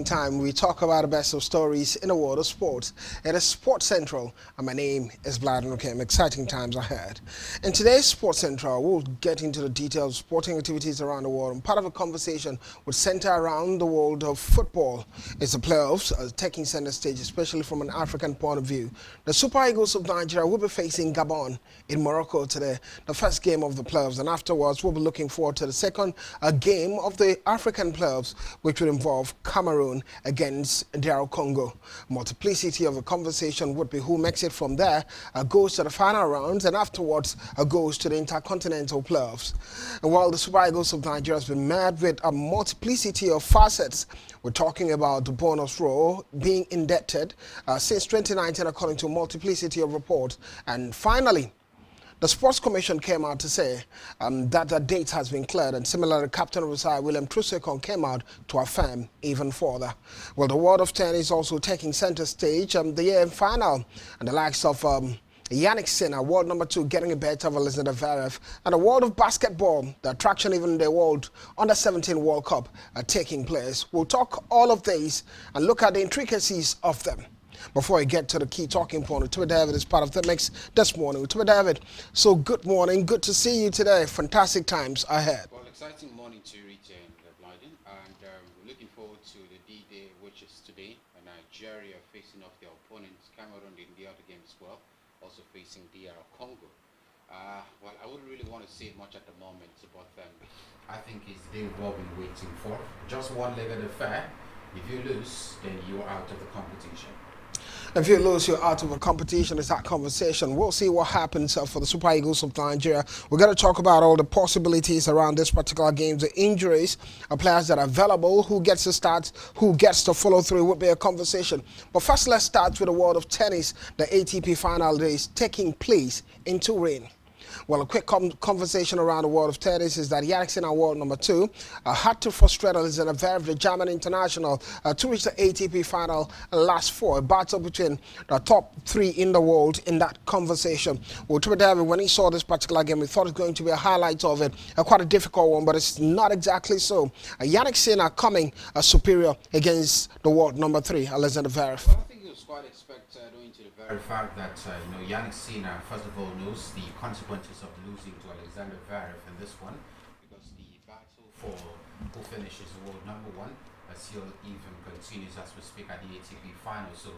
Time we talk about the best of stories in the world of sports. It is Sports Central, and my name is Vladimir Kim. Exciting times ahead. In today's Sports Central, we'll get into the details of sporting activities around the world. And part of a conversation would center around the world of football. It's the playoffs taking center stage, especially from an African point of view. The Super Eagles of Nigeria will be facing Gabon in Morocco today, the first game of the playoffs, and afterwards we'll be looking forward to the second game of the African playoffs, which will involve Cameroon against DR Congo. Multiplicity of a conversation would be who makes it from there, goes to the final rounds, and afterwards goes to the intercontinental playoffs. And while the Super Eagles of Nigeria has been met with a multiplicity of facets, we're talking about the bonus row being indebted since 2019 according to a multiplicity of reports. And finally, the Sports Commission came out to say that the date has been cleared, and similarly, Captain of the side, William Trusekon, came out to affirm even further. Well, the world of tennis also taking center stage, the year final, and the likes of Yannick Sinner, world number 2, getting a bet of Alexander Zverev, and the world of basketball, the attraction even in the world under-17 World Cup taking place. We'll talk all of these and look at the intricacies of them. Before I get to the key talking point, Tuba David is part of the mix this morning. Tuba David, so good morning, good to see you today. Fantastic times ahead. Well, exciting morning to retain Blyden, and we're looking forward to the D-Day, which is today. Nigeria facing off their opponents, Cameroon in the other game as well, also facing DR Congo. Well, I wouldn't really want to say much at the moment, but I think it's the day we've all been waiting for. Just one leg of the affair. If you lose, then you're out of the competition. If you lose, you're out of a competition. It's that conversation. We'll see what happens for the Super Eagles of Nigeria. We're going to talk about all the possibilities around this particular game, the injuries, players that are available, who gets to start, who gets to follow through. Would be a conversation. But first, let's start with the world of tennis. The ATP final days taking place in Turin. Well, a quick conversation around the world of tennis is that Yannick Sinner, world number 2, had to frustrate Alexander Zverev, the German international, to reach the ATP final last 4. A battle between the top 3 in the world in that conversation. Well, Tuba David, when he saw this particular game, we thought it was going to be a highlight of it, quite a difficult one, but it's not exactly so. Yannick Sinner coming superior against the world number 3, Alexander Zverev. Well, I think it was quite expected owing to the very fact that Yannick Sinner, first of all, knows the consequences of losing to Alexander Zverev in this one, because the battle for who finishes the world number 1 still even continues as we speak at the ATP final. So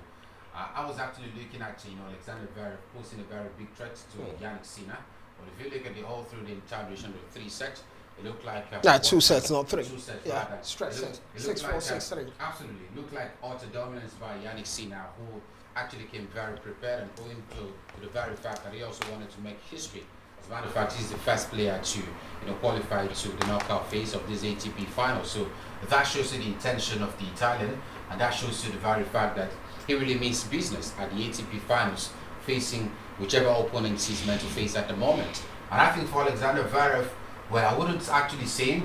I was actually looking at Alexander Zverev posing a very big threat to Yannick Sinner. But if you look at the all through the entire duration of 3 sets, it looked like 2 sets, not 3. 2 sets, yeah, rather. stretch sets. It 6, 4, like, 6, 3. Absolutely, it looked like utter dominance by Yannick Sinner, who actually came very prepared, and owing to the very fact that he also wanted to make history. As a matter of fact, he's the first player to qualify to the knockout phase of this ATP final. So that shows you the intention of the Italian, and that shows you the very fact that he really means business at the ATP finals, facing whichever opponent he's meant to face at the moment. And I think for Alexander Zverev, well, I wouldn't actually say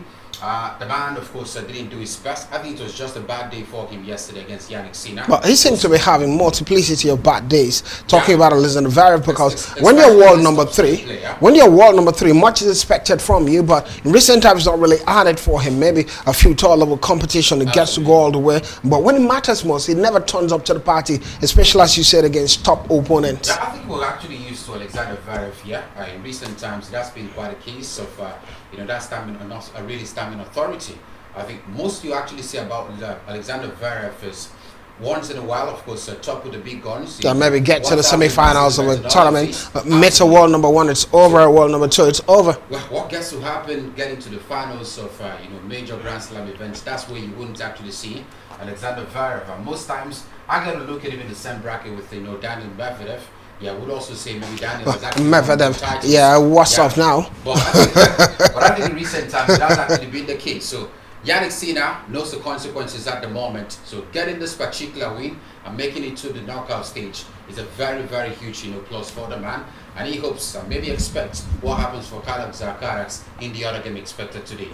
the man, of course, didn't do his best. I think it was just a bad day for him yesterday against Yannick Sinner. But he seems to be having multiplicity of bad days. Talking about Alexander Zverev, because when you're world number 3, much is expected from you. But in recent times, not really added for him. Maybe a few tall level competition, he gets to go all the way. But when it matters most, he never turns up to the party, especially as you said against top opponents. Yeah, I think we're actually used to Alexander Zverev. Yeah, in recent times, that's been quite a case of that stamina, not a really stamina authority. I think most you actually say about Alexander Zverev is once in a while, of course, top with the big guns. Yeah, maybe get to the semi-finals of a tournament, meet a world number 1, it's over. A world number 2, it's over. Well, what gets to happen getting to the finals of major Grand Slam events? That's where you wouldn't actually see Alexander Zverev. And most times, I got to look at him in the same bracket with Daniel Medvedev. Yeah, I would also say maybe Daniel has actually Medvedev. Yeah, what's up now? But I think in recent times that's actually been the case. So Yannick Sinner knows the consequences at the moment. So getting this particular win and making it to the knockout stage is a very, very huge, plus for the man. And he hopes and maybe expects what happens for Carlos Alcaraz in the other game expected today.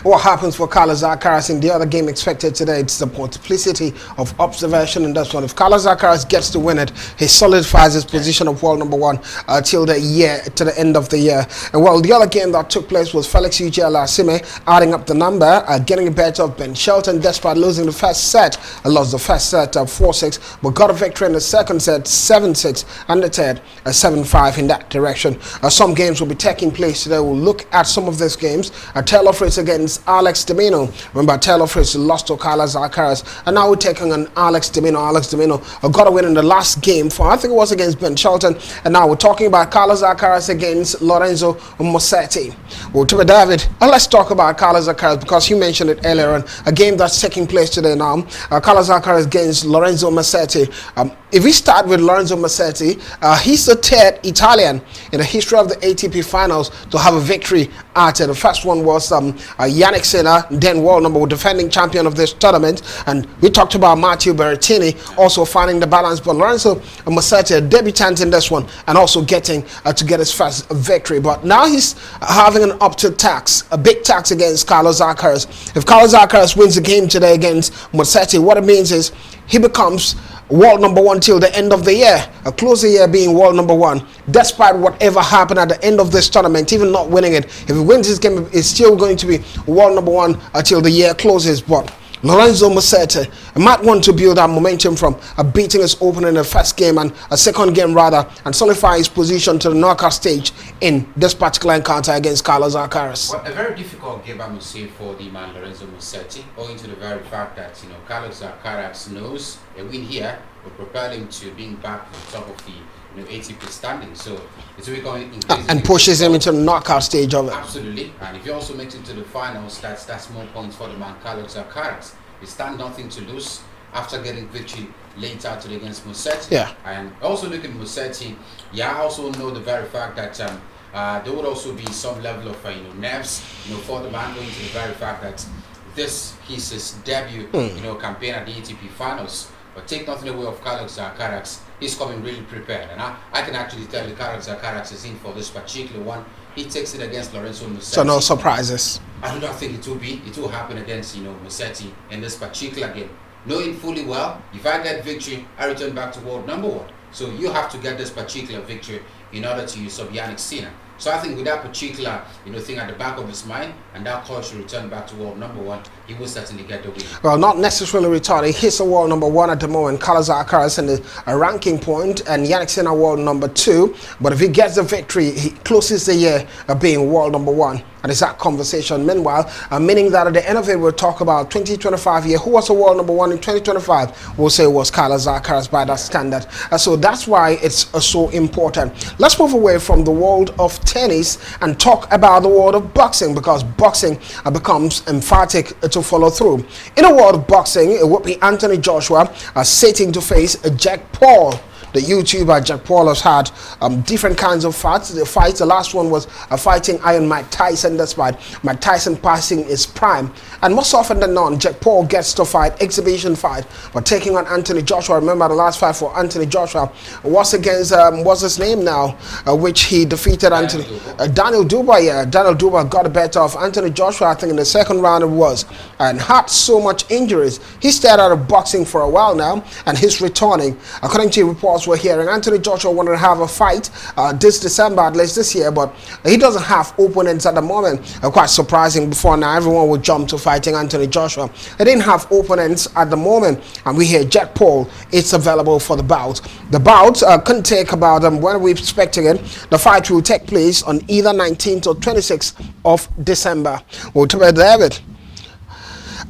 What happens for Carlos Alcaraz in the other game expected today? It's the multiplicity of observation in this one. If Carlos Alcaraz gets to win it, he solidifies his position of world number one till the end of the year. And well, the other game that took place was Felix Osimhen adding up the number, getting a better of Ben Shelton despite losing the first set. Lost the first set 4-6, but got a victory in the second set 7-6, and the third 7-5 in that direction. Some games will be taking place today. We'll look at some of these games. Taylor Fritz against Alex de Minaur. Remember, Taylor Fritz lost to Carlos Alcaraz, and now we're taking on Alex de Minaur. Alex de Minaur got a win in the last game for, I think it was against Ben Shelton, and now we're talking about Carlos Alcaraz against Lorenzo Musetti. Well, to David, let's talk about Carlos Alcaraz because you mentioned it earlier on. A game that's taking place today now. Carlos Alcaraz against Lorenzo Musetti. If we start with Lorenzo Musetti, he's the third Italian in the history of the ATP finals to have a victory at it. The first one was Yannick Sinner, then world number one defending champion of this tournament. And we talked about Matteo Berrettini also finding the balance, but Lorenzo Musetti, a debutant in this one, and also getting to get his first victory. But now he's having an up-to tax, a big tax against Carlos Alcaraz. If Carlos Alcaraz wins the game today against Musetti, what it means is he becomes world number one till the end of the year, a closer year being world number one, despite whatever happened at the end of this tournament, even not winning it. If he wins this game, it's still going to be world number one until the year closes. But Lorenzo Musetti might want to build that momentum from beating his opponent in the first game and a second game rather, and solidify his position to the knockout stage in this particular encounter against Carlos Alcaraz. Well, a very difficult game, I must say, for the man Lorenzo Musetti, owing to the very fact that Carlos Alcaraz knows a win here will propel him to being back to the top of the ATP standing. So it's really going to increase and pushes him into the knockout stage of it. Absolutely. And if he also makes it to the finals, that's more points for the man Carlos Alcaraz. He stand nothing to lose after getting victory later today against Musetti. Yeah. And also look at Musetti. Yeah, I also know the very fact that there would also be some level of nerves, for the man, going to the very fact that this is his debut, campaign at the ATP finals. But take nothing away of Carlos Alcaraz. He's coming really prepared, and I can actually tell you Carlos Alcaraz is in for this particular one. He takes it against Lorenzo Musetti. So no surprises. I do not think it will happen against Musetti in this particular game. Knowing fully well, if I get victory, I return back to world number one. So you have to get this particular victory in order to usurp Yannick Sinner. So I think with that particular thing at the back of his mind, and that call to return back to world number one, he will certainly get the win. Well, not necessarily returning. He's a world number one at the moment. Carlos Alcaraz in the ranking point, and Yannick Sinner world number two. But if he gets the victory, he closes the year being world number one. And it's that conversation. Meanwhile, meaning that at the end of it, we'll talk about 2025 year. Who was the world number one in 2025? We'll say it was Carlos Alcaraz by that standard. So that's why it's so important. Let's move away from the world of tennis and talk about the world of boxing, because boxing becomes emphatic to follow through. In the world of boxing, it would be Anthony Joshua sitting to face Jack Paul. The YouTuber Jack Paul has had different kinds of fights. The last one was fighting Iron Mike Tyson, despite Mike Tyson passing his prime. And most often than not, Jack Paul gets to fight, exhibition fight. But taking on Anthony Joshua, remember the last fight for Anthony Joshua was against, what's his name now, which he defeated Daniel Dubois. Yeah, Daniel Dubois got the better of Anthony Joshua, I think in the second round it was, and had so much injuries. He stayed out of boxing for a while now, and he's returning. According to reports we're hearing, Anthony Joshua wanted to have a fight this December, at least this year, but he doesn't have opponents at the moment. Quite surprising. Before now, everyone would jump to fighting Anthony Joshua. They didn't have opponents at the moment, and we hear Jack Paul is available for the bout. The bout can take about, when we're expecting it, the fight will take place on either 19th or 26th of December. We'll talk about David.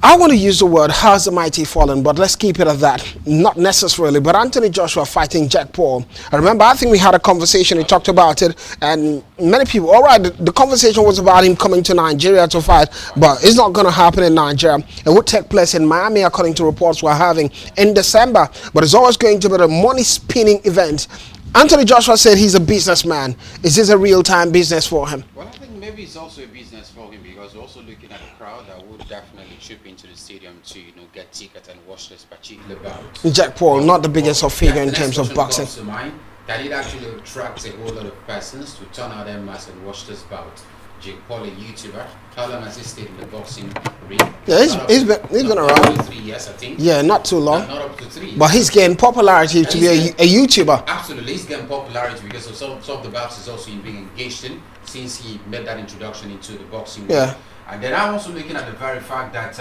I want to use the word "has the mighty fallen," but let's keep it at that. Not necessarily, but Anthony Joshua fighting Jack Paul. I remember, I think we had a conversation, we talked about it, and many people, all right, the conversation was about him coming to Nigeria to fight, but it's not going to happen in Nigeria. It would take place in Miami, according to reports we're having, in December, but it's always going to be a money-spinning event. Anthony Joshua said he's a businessman. Is this a real-time business for him? Well, I think maybe maybe it's also a business for him because we're also looking at a crowd that would definitely trip into the stadium to get tickets and watch this particular bout. Jack Paul, not the biggest of figure in terms of boxing. Comes to mind, that it actually attracts a whole lot of persons to turn out their mass and watch this bout. Jake Paul, a YouTuber, how long has he stayed in the boxing ring? Yeah, he's been around. 3 years, I think. Yeah, not too long. Not up to 3. But he's getting popularity to be a YouTuber. Absolutely, he's getting popularity because of some of the bouts he's also being engaged in since he made that introduction into the boxing ring. Yeah. And then I'm also looking at the very fact that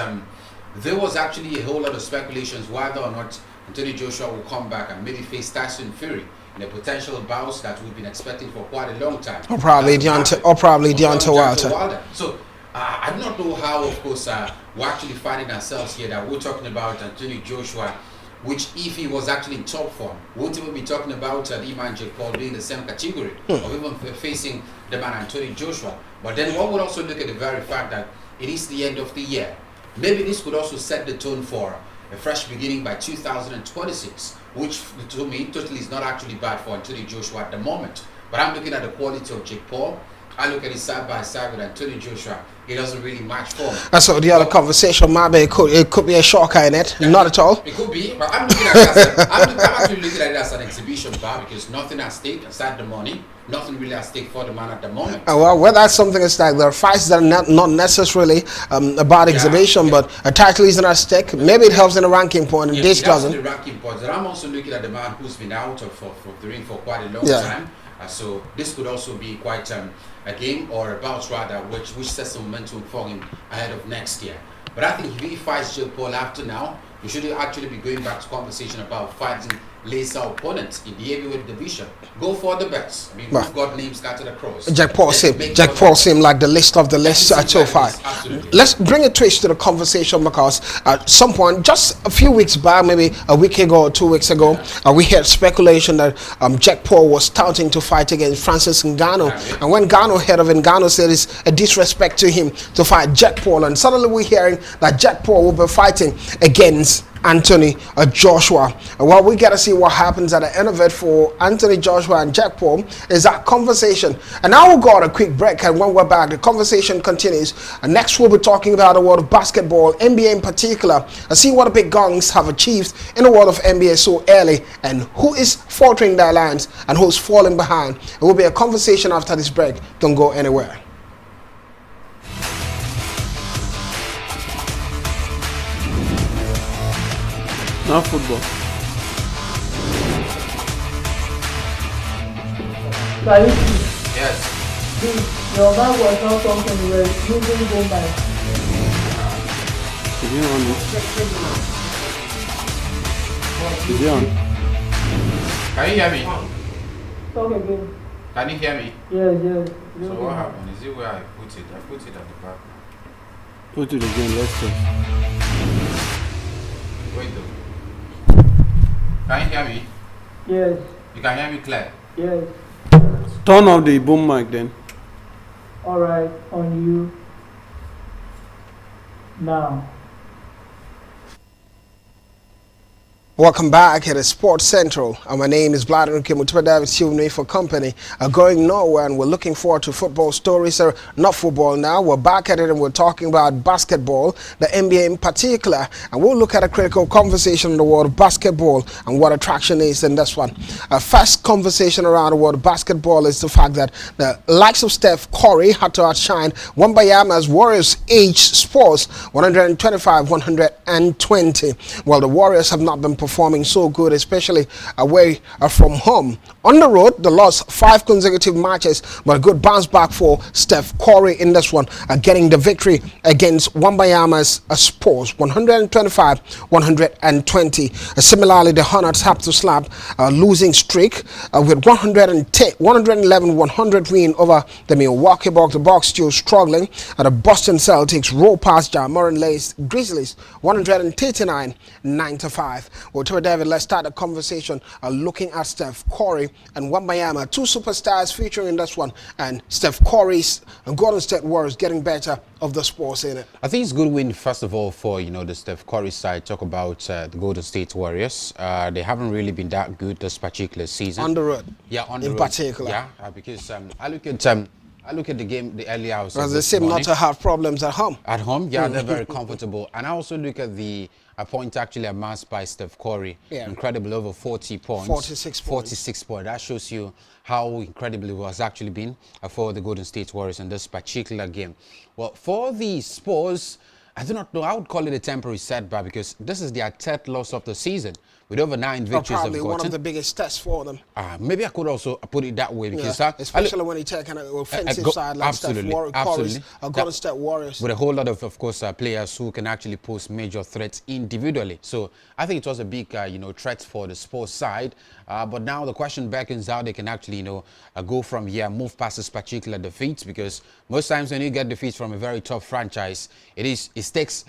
there was actually a whole lot of speculations whether or not Anthony Joshua will come back and maybe face Tyson Fury in a potential bout that we've been expecting for quite a long time. Or probably Deontay Wilder. So I do not know how, of course, we're actually finding ourselves here that we're talking about Anthony Joshua, which if he was actually in top form, wouldn't even be talking about the man Jake Paul being the same category, or even facing the man Anthony Joshua. But then one would also look at the very fact that it is the end of the year. Maybe this could also set the tone for a fresh beginning by 2026, which to me totally is not actually bad for Anthony Joshua at the moment. But I'm looking at the quality of Jake Paul. I look at it side by side with Anthony Joshua. It doesn't really match for me. And so the other conversation, maybe it could be a shocker in it. Yeah, not at all. It could be, but I'm looking at it as I'm actually looking at it as an exhibition bar because nothing at stake aside the money. Nothing really at stake for the man at the moment. Well, that's something it's like there are fights that are not necessarily about exhibition, but a title isn't at stake. Maybe it helps in the ranking point, and this doesn't. The ranking point. And I'm also looking at the man who's been out of the ring for quite a long time. So this could also be quite a game or a bout rather, which sets the momentum for him ahead of next year. But I think if he fights Jake Paul after now, we should actually be going back to conversation about fighting lesser opponents in the heavyweight division. Go for the best. I mean, we've got names scattered across. Jack Paul seemed like the list of the list so far. Let's bring a twist to the conversation because at some point, just a few weeks back, maybe a week ago or 2 weeks ago, we heard speculation that Jack Paul was touting to fight against Francis Ngannou. And when Ngannou heard of it, Ngannou said it's a disrespect to him to fight Jack Paul. And suddenly we're hearing that Jack Paul will be fighting against Anthony Joshua. Well, we got to see what happens at the end of it for Anthony Joshua and Jack Paul is that conversation. And now we'll go on a quick break, and when we're back, the conversation continues. And next we'll be talking about the world of basketball, NBA in particular, and see what the big guns have achieved in the world of NBA so early, and who is faltering their lines and who's falling behind. It will be a conversation after this break. Don't go anywhere. Now football. Yes. Your man was not something we were using go by. Is he on this? Is he on? Can you hear me? Talk again. Can you hear me? Yes. So what happened? Is it where I put it? I put it at the back. Put it again, let's check. Wait though. Can you hear me? Yes. You can hear me clear? Yes. Turn off the boom mic then. Alright, on you. Now. Welcome back at Sports Central. My name is Vladimir Kimutuba David Silvney for company. Going nowhere, and we're looking forward to football stories. Not football now. We're back at it and we're talking about basketball, the NBA in particular. And we'll look at a critical conversation in the world of basketball and what attraction is in this one. First conversation around the world of basketball is the fact that the likes of Steph Curry had to outshine Wembayama's Warriors H Sports 125-120. Well, the Warriors have not been performing so good, especially away from home. On the road, they lost 5 consecutive matches, but a good bounce back for Steph Curry in this one, getting the victory against Wembayama's Spurs 125-120. Similarly, the Hornets have to slap a losing streak with 111-100 win over the Milwaukee Bucks. The Bucks still struggling. The Boston Celtics roll past Jamoran Lay's Grizzlies 139-95. Well, David, let's start the conversation looking at Steph Curry and Wembayama, 2 superstars featuring in this one, and Steph Curry's Golden State Warriors getting better of the sports in it. I think it's a good win, first of all, for the Steph Curry side. Talk about the Golden State Warriors. They haven't really been that good this particular season. On the road. Yeah, on the road. In particular. Yeah, because I look at I look at the game, the early hours. As they seem not to have problems at home. At home, yeah, they're very comfortable. And I also look at the point actually amassed by Steph Curry. Yeah. Incredible, over 40 points. 46 points. 46 points. That shows you how incredible it was actually been for the Golden State Warriors in this particular game. Well, for the Spurs, I do not know, I would call it a temporary setback because this is their 10th loss of the season with over 9 victories they've Probably gotten. one of the biggest tests for them. Maybe I could also put it that way because especially when you take an offensive side like Steph Curry's Golden State Warriors. With a whole lot of course, players who can actually pose major threats individually. So I think it was a big, threat for the Spurs side. But now the question beckons how they can actually, go from here, move past this particular defeat, because most times when you get defeats from a very tough franchise, it takes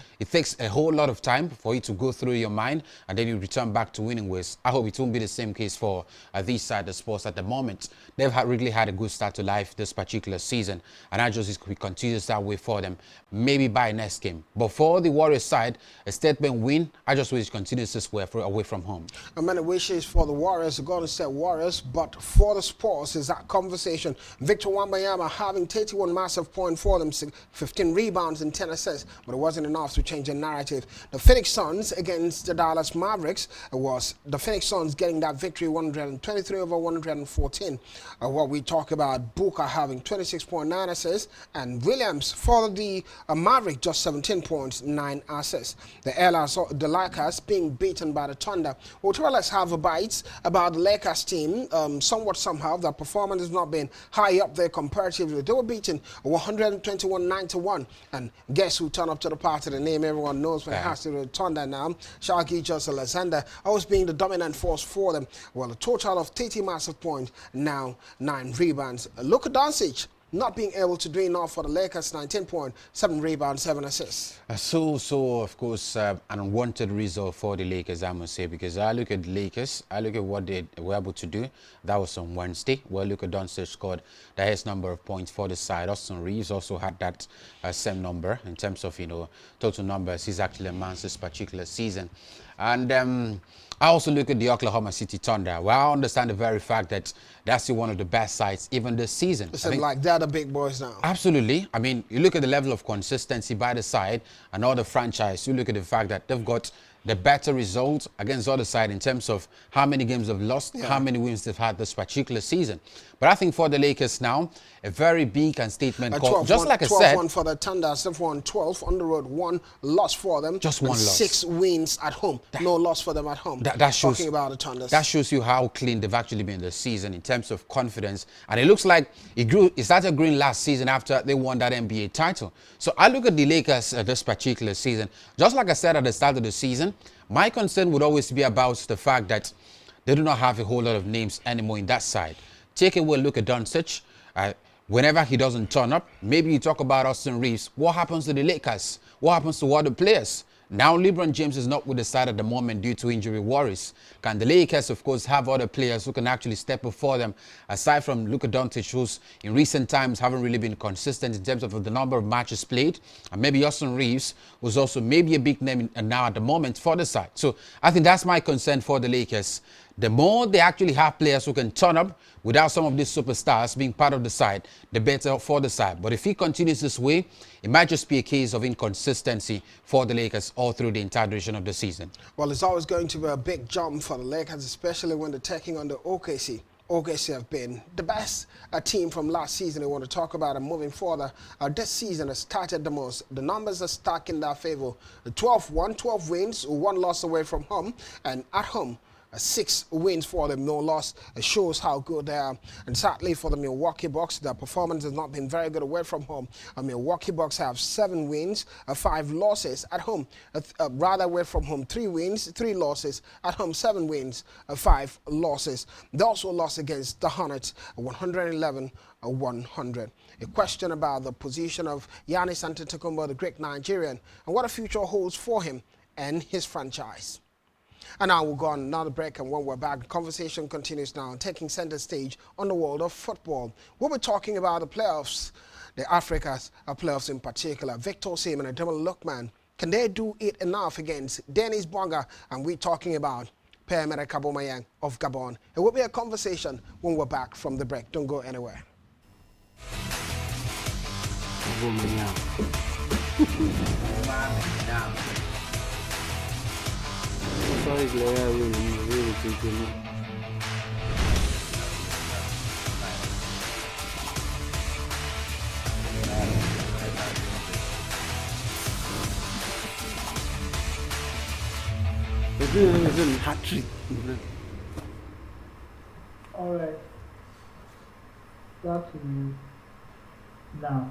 a whole lot of time for you to go through your mind, and then you return back to winning ways. I hope it won't be the same case for this side, the Spurs at the moment. They've really had a good start to life this particular season, and I just we continue that way for them, maybe by next game. But for the Warriors side, a statement win, I just wish it continues this way away from home. And many wishes for the Warriors, the Golden State Warriors, but for the Spurs is that conversation. Victor Wembanyama having 31 massive points for them, 15 rebounds and 10 assists, but it wasn't enough to change the narrative. The Phoenix Suns against the Dallas Mavericks, it was the Phoenix Suns getting that victory 123 over 114. What we talk about, Booker having 26.9 assists, and Williams for the Maverick just 17 points, 9 assists. The Lakers being beaten by the Thunder. Well, let's have a bite about the Lakers team. Somewhat somehow, their performance has not been high up there comparatively. They were beaten 121-91, and guess who turned up to the party? The name everyone knows when it has to do with Thunder now. Shaggy Just Alexander, always being the dominant force for them. Well, a total of 30 massive points, now 9 rebounds. Luka Doncic not being able to do enough for the Lakers, 19 points, 7 rebounds, 7 assists. So of course, an unwanted result for the Lakers, I must say, because I look at the Lakers, I look at what they were able to do. That was on Wednesday, where Luka Doncic scored the highest number of points for the side. Austin Reeves also had that same number in terms of, total numbers. He's actually amassed this particular season. And I also look at the Oklahoma City Thunder. Well, I understand the very fact that that's still one of the best sides even this season. It's like they're the big boys now. Absolutely. I mean, you look at the level of consistency by the side and other franchise. You look at the fact that they've got the better results against the other side in terms of how many games they've lost, how many wins they've had this particular season. But I think for the Lakers now, a very big and statement call. Just like I said, 12-1 for the Thunder, 12 on the road, 1 loss for them. Just 1 loss. 6 wins at home. No loss for them at home. That shows, talking about the Thunder. That shows you how clean they've actually been this season in terms of confidence. And it looks like it started growing last season after they won that NBA title. So I look at the Lakers this particular season. Just like I said at the start of the season, my concern would always be about the fact that they do not have a whole lot of names anymore in that side. Take away look at Doncic. Whenever he doesn't turn up, maybe you talk about Austin Reeves. What happens to the Lakers? What happens to other players? Now LeBron James is not with the side at the moment due to injury worries. Can the Lakers, of course, have other players who can actually step up for them, aside from Luka Doncic, who's in recent times haven't really been consistent in terms of the number of matches played, and maybe Austin Reeves, who's also maybe a big name now at the moment for the side. So I think that's my concern for the Lakers. The more they actually have players who can turn up without some of these superstars being part of the side, the better for the side. But if he continues this way, it might just be a case of inconsistency for the Lakers all through the entire duration of the season. Well, it's always going to be a big jump for the Lakers, especially when they're taking on the OKC. OKC have been the best team from last season they want to talk about, and moving further, this season has started the most. The numbers are stuck in their favor. 12-1, 12 wins, 1 loss away from home, and at home, 6 wins for them, no loss. It shows how good they are. And sadly for the Milwaukee Bucks, their performance has not been very good away from home. Milwaukee Bucks have 7 wins, 5 losses at home. Rather away from home, 3 wins, 3 losses. At home, 7 wins, 5 losses. They also lost against the Hornets, 111-100. A question about the position of Giannis Antetokounmpo, the Greek Nigerian, and what a future holds for him and his franchise. And now we'll go on another break, and when we're back, the conversation continues now, taking center stage on the world of football. We'll be talking about the playoffs, the Africa's playoffs in particular. Victor Osimhen and Ademola Lookman, can they do it enough against Dennis Bonga? And we're talking about Pierre-Emerick Aubameyang of Gabon. It will be a conversation when we're back from the break. Don't go anywhere. Aubameyang. Sorry, Glaya, really thinking. It's a hat trick. Alright. Back to you now.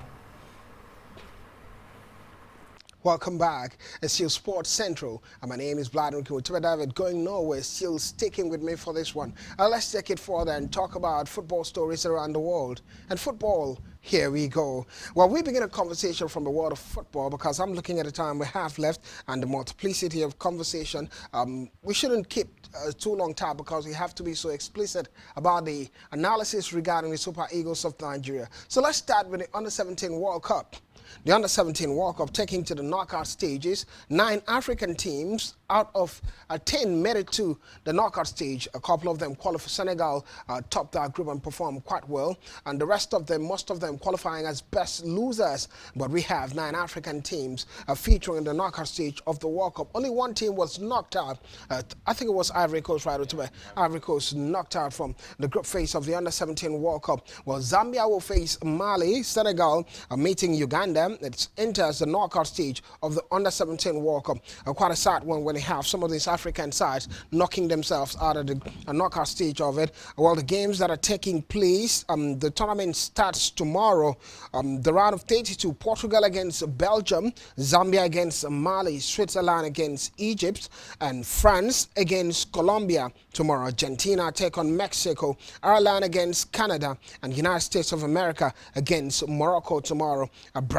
Welcome back. It's still Sports Central, and my name is Vladimir David. Going nowhere, still sticking with me for this one. Let's take it further and talk about football stories around the world. And football, here we go. Well, we begin a conversation from the world of football because I'm looking at the time we have left and the multiplicity of conversation. We shouldn't keep too long time because we have to be so explicit about the analysis regarding the Super Eagles of Nigeria. So let's start with the Under-17 World Cup. The Under-17 World Cup taking to the knockout stages. 9 African teams out of 10 made it to the knockout stage. A couple of them qualified. Senegal topped that group and performed quite well. And the rest of them, most of them qualifying as best losers. But we have 9 African teams featuring the knockout stage of the World Cup. Only one team was knocked out. I think it was Ivory Coast, right? Ivory Coast knocked out from the group phase of the Under-17 World Cup. Well, Zambia will face Mali. Senegal meeting Uganda. It enters the knockout stage of the Under-17 World Cup. Quite a sad one when they have some of these African sides knocking themselves out of the knockout stage of it. Well, the games that are taking place, the tournament starts tomorrow. The round of 32, Portugal against Belgium, Zambia against Mali, Switzerland against Egypt, and France against Colombia tomorrow. Argentina take on Mexico, Ireland against Canada, and United States of America against Morocco tomorrow.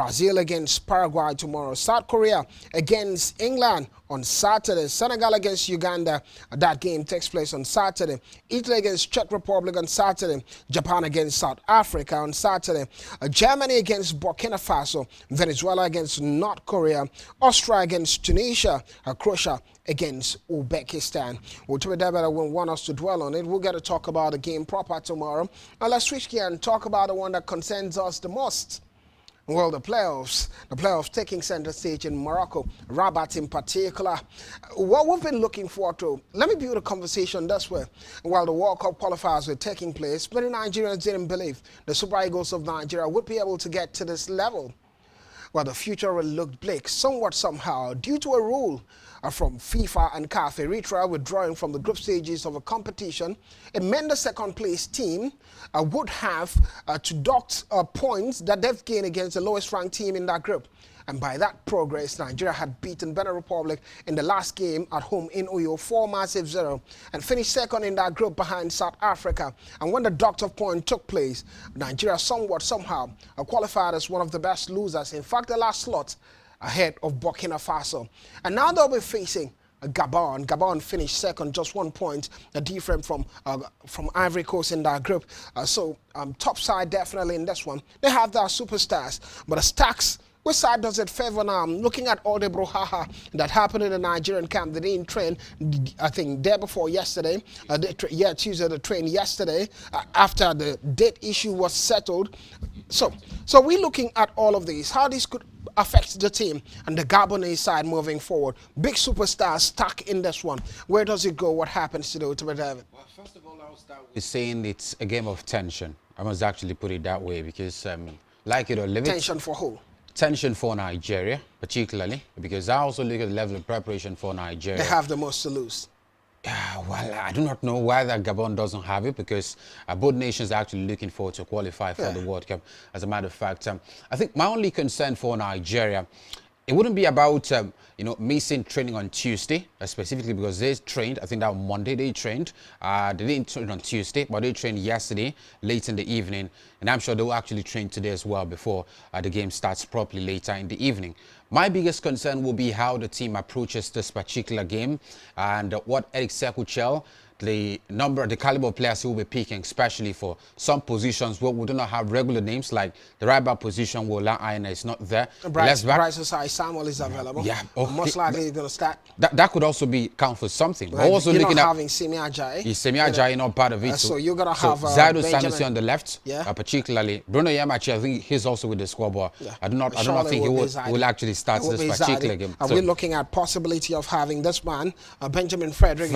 Brazil against Paraguay tomorrow. South Korea against England on Saturday. Senegal against Uganda. That game takes place on Saturday. Italy against Czech Republic on Saturday. Japan against South Africa on Saturday. Germany against Burkina Faso. Venezuela against North Korea. Austria against Tunisia. Croatia against Uzbekistan. We'll want us to dwell on it. We'll get to talk about the game proper tomorrow. Now let's switch gear and talk about the one that concerns us the most. Well, the playoffs taking center stage in Morocco, Rabat in particular. What we've been looking forward to, let me build a conversation this way. While the World Cup qualifiers were taking place, many Nigerians didn't believe the Super Eagles of Nigeria would be able to get to this level. Well, the future will look bleak somewhat somehow due to a rule from FIFA and CAF, Eritrea withdrawing from the group stages of a competition. It meant the second place team would have to dock points that they've gained against the lowest ranked team in that group. And by that progress, Nigeria had beaten Benin Republic in the last game at home in Uyo 4-0 and finished second in that group behind South Africa. And when the docked of point took place, Nigeria somehow qualified as one of the best losers. In fact, the last slot ahead of Burkina Faso. And now they'll be facing Gabon. Gabon finished second, just 1 point, different from Ivory Coast in that group. So top side definitely in this one. They have their superstars, but the stacks. Which side does it favor now? Looking at all the brouhaha that happened in the Nigerian camp, they didn't train, I think, day before yesterday. Tuesday, they trained yesterday after the date issue was settled. So we're looking at all of these, how this could affect the team and the Gabonese side moving forward. Big superstars stuck in this one. Where does it go? What happens to the Ultimate David? Well, first of all, I'll start with saying it's a game of tension. I must actually put it that way because, like it or live it. Tension for who? Tension for Nigeria, particularly, because I also look at the level of preparation for Nigeria. They have the most to lose. Well, I do not know why that Gabon doesn't have it, because both nations are actually looking forward to qualify for the World Cup. As a matter of fact, I think my only concern for Nigeria, it wouldn't be about, missing training on Tuesday, specifically because they trained, I think that on Monday they trained. They didn't train on Tuesday, but they trained yesterday, late in the evening. And I'm sure they'll actually train today as well before the game starts properly later in the evening. My biggest concern will be how the team approaches this particular game and what Eric Sekuchel, the caliber of players he will be picking, especially for some positions where we do not have regular names, like the right back position where La Aina is not there. Bryce Samuel is available. Yeah, okay. Most likely he's going to start. That could also be count for something. Like, also you're looking not at having Semi Ajayi. Semi Ajayi not part of it. So you're going to have Zaidu Benjamin. Sanusi on the left, particularly Bruno Yamachi. I think he's also with the squad, but I do not think he will actually start this particular game. We're looking at possibility of having this man, Benjamin Frederick,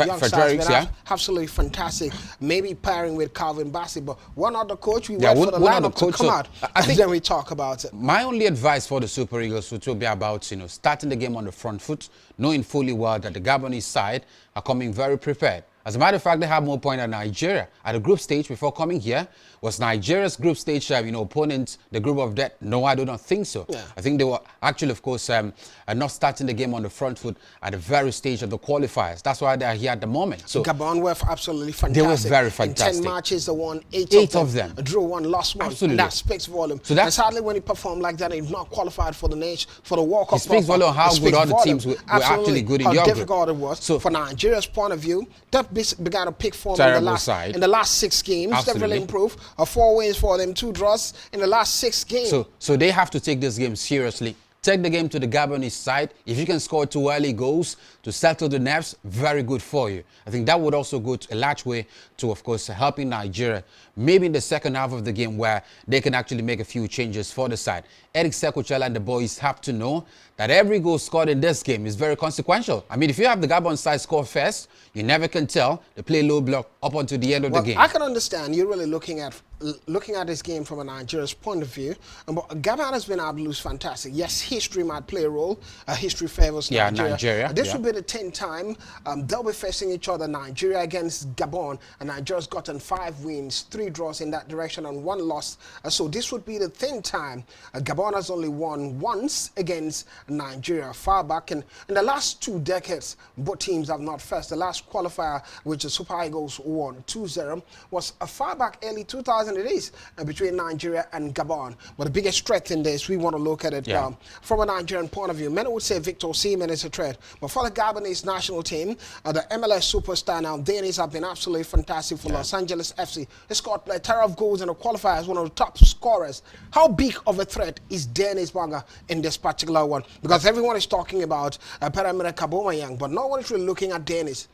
absolutely fantastic. Maybe pairing with Calvin Bassey, but one other coach we wait for the lineup to come out, and then we talk about it. My only advice for the Super Eagles would be about starting the game on the front foot, knowing fully well that the Gabonese side are coming very prepared. As a matter of fact, they have more points than Nigeria. At the group stage before coming here, was Nigeria's group stage, opponent, the group of death? No, I do not think so. Yeah. I think they were actually, of course, not starting the game on the front foot at the very stage of the qualifiers. That's why they are here at the moment. So Gabon were absolutely fantastic. They were very fantastic. In 10 matches, they won 8 of them. Drew 1, lost 1. Absolutely. And that speaks volume. So that's hardly when he performed like that, he's not qualified for the nation, for the World Cup. It speaks volume how good other teams were actually good in your group. How difficult it was. So for Nigeria's point of view, that began to pick form in the last 6 games. Absolutely. They've really improved. 4 wins for them, 2 draws in the last 6 games. So they have to take this game seriously. Take the game to the Gabonese side. If you can score 2 early goals to settle the nerves, very good for you. I think that would also go a large way to, of course, helping Nigeria. Maybe in the second half of the game where they can actually make a few changes for the side. Eric Sekuchela and the boys have to know that every goal scored in this game is very consequential. I mean, if you have the Gabon side score first, you never can tell. They play low block up until the end of the game. I can understand you're really looking at this game from a Nigeria's point of view. But Gabon has been absolutely fantastic. Yes, history might play a role. History favors Nigeria. This will be the 10th time they'll be facing each other, Nigeria against Gabon. And Nigeria's gotten 5 wins, 3 draws in that direction and 1 loss. So this would be the 10th time Gabon has only won once against Nigeria. Far back in the last 2 decades, both teams have not faced. The last qualifier, which the Super Eagles won 2-0, was a far back early 2000 it is between Nigeria and Gabon. But the biggest threat in this, we want to look at it from a Nigerian point of view. Many would say Victor Osimhen is a threat. But for the Gabonese national team, the MLS superstar now, Dennis, have been absolutely fantastic for Los Angeles FC. He scored a pair of goals in the qualifiers, one of the top scorers. How big of a threat is Dennis Banga in this particular one? Because everyone is talking about Paramira Aubameyang, but no one is really looking at Dennis.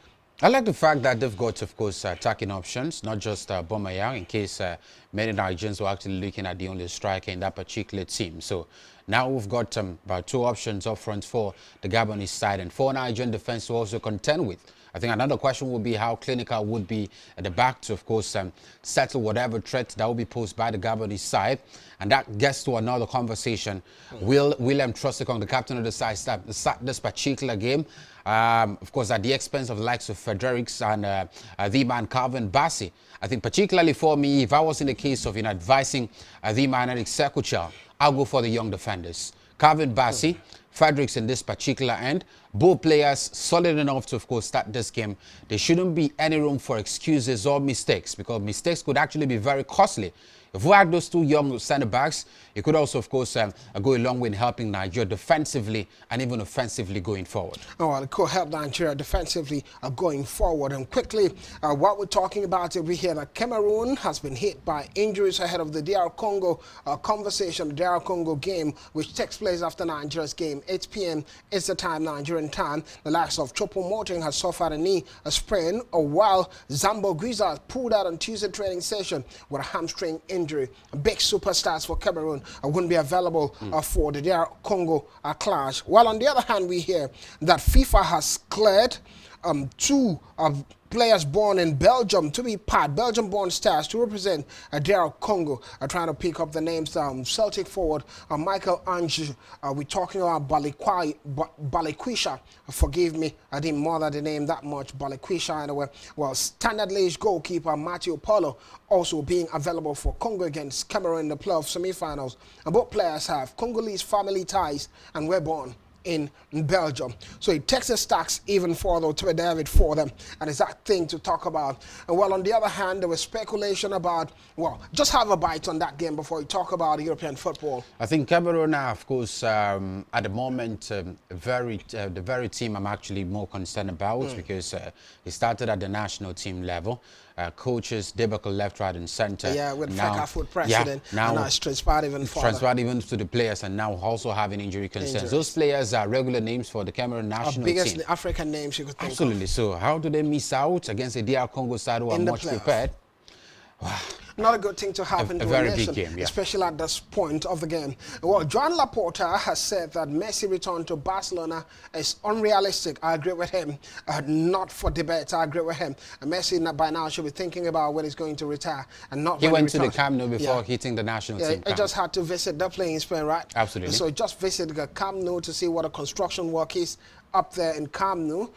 I like the fact that they've got, of course, attacking options, not just Aubameyang, in case many Nigerians were actually looking at the only striker in that particular team. So now we've got about 2 options up front for the Gabonese side and 4 Nigerian defense to also contend with. I think another question would be how clinical would be at the back to, of course, settle whatever threat that will be posed by the Gabonese side. And that gets to another conversation. Will William Trostikong, the captain of the side, start this particular game? Of course, at the expense of the likes of Fredericks and the man Calvin Bassey. I think particularly for me, if I was in the case of advising the man Eric Sekuchela, I'll go for the young defenders. Calvin Bassey, Fredericks in this particular end, both players solid enough to, of course, start this game. There shouldn't be any room for excuses or mistakes, because mistakes could actually be very costly. If we had those 2 young centre-backs, it could also, of course, go a long way in helping Nigeria defensively and even offensively going forward. Oh, well, it could help Nigeria defensively going forward. And quickly, what we're talking about, we hear that Cameroon has been hit by injuries ahead of the DR Congo conversation, the DR Congo game, which takes place after Nigeria's game. 8 p.m. is the time, Nigerian time. The likes of Choupo-Moting has suffered a knee sprain, while Zambo Guiza pulled out on Tuesday training session with a hamstring injury. Big superstars for Cameroon wouldn't be available for the DR Congo clash. While on the other hand, we hear that FIFA has cleared 2 players born in Belgium to be part Belgium-born stars to represent DR Congo. Trying to pick up the names. Celtic forward Michael Ange. We're talking about Balikwisha. Forgive me, I didn't mother the name that much. Balikwisha anyway. Well, Standard Liège goalkeeper Mathieu Polo also being available for Congo against Cameroon in the playoff semi-finals. And both players have Congolese family ties and were born in Belgium. So it takes the stacks even further to David for them, and it's that thing to talk about. And well, on the other hand, there was speculation about, well, just have a bite on that game before we talk about European football. I think Cameroon are, of course, at the moment, the very team I'm actually more concerned about because it started at the national team level. Coaches debacle left, right, and center. Yeah, with Foot president. Yeah, now it's transpired even further. Transferred even to the players, and now also having injury concerns. Those players are regular names for the Cameroon national team. Biggest African names you could think Absolutely. of. So how do they miss out against a DR Congo side who are much prepared? Wow. Not a good thing to happen to a very nation, big game, especially at this point of the game. Well, Joan Laporta has said that Messi return to Barcelona is unrealistic. I agree with him. Not for debate. I agree with him. And Messi by now should be thinking about when he's going to retire and not. He went to the Camp Nou before hitting the national team. He just had to visit the playing Spain, right? Absolutely. So just visit the Camp Nou to see what the construction work is up there in Camp Nou.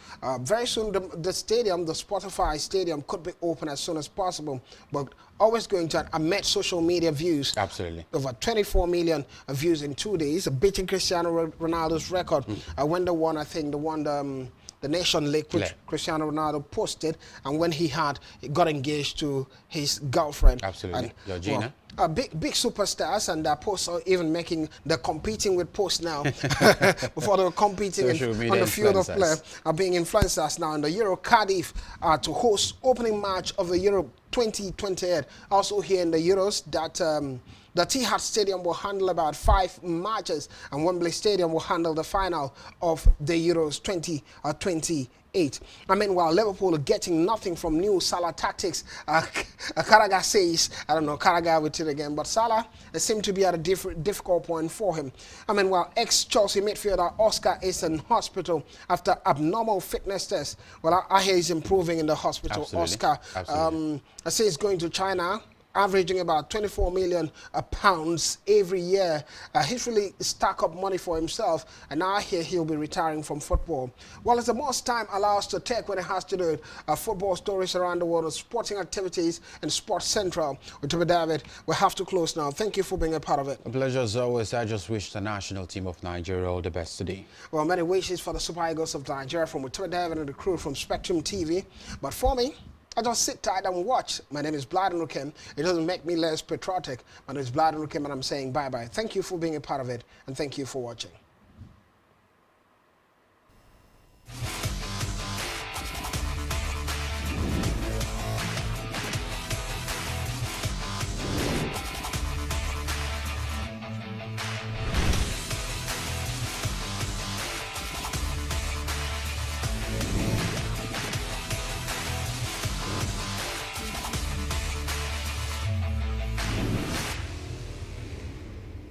Very soon the stadium, the Spotify stadium, could be open as soon as possible, but always going to amid social media views. Absolutely. Over 24 million views in 2 days, beating Cristiano Ronaldo's record. When they won, I think, the Nation League, which Cristiano Ronaldo posted, and when he got engaged to his girlfriend. Absolutely. Georgina. Well, big superstars, and their posts are even they're competing with posts now. Before they were competing on the field of play, are being influencers now in the Euro Cardiff to host opening match of the Euro 2028. Also here in the Euros that the Etihad Stadium will handle about 5 matches, and Wembley Stadium will handle the final of the Euros 2028. I mean, while Liverpool are getting nothing from new Salah tactics, Carragher says, I don't know, Carragher with it again, but Salah seemed to be at a difficult point for him. I mean, while ex-Chelsea midfielder Oscar is in hospital after abnormal fitness test. Well, I hear he's improving in the hospital. Absolutely. Oscar, I say he's going to China, averaging about 24 million pounds every year. He's really stacked up money for himself, and now I hear he'll be retiring from football. Well, it's the most time allows to take when it has to do football stories around the world of sporting activities and Sports Central. With David, we have to close now. Thank you for being a part of it. A pleasure as always. I just wish the national team of Nigeria all the best today. Well, many wishes for the Super Eagles of Nigeria from David and the crew from Spectrum TV. But for me, I just sit tight and watch. My name is Bladen Rukem. It doesn't make me less patriotic. My name is Bladen Rukem, and I'm saying bye-bye. Thank you for being a part of it, and thank you for watching.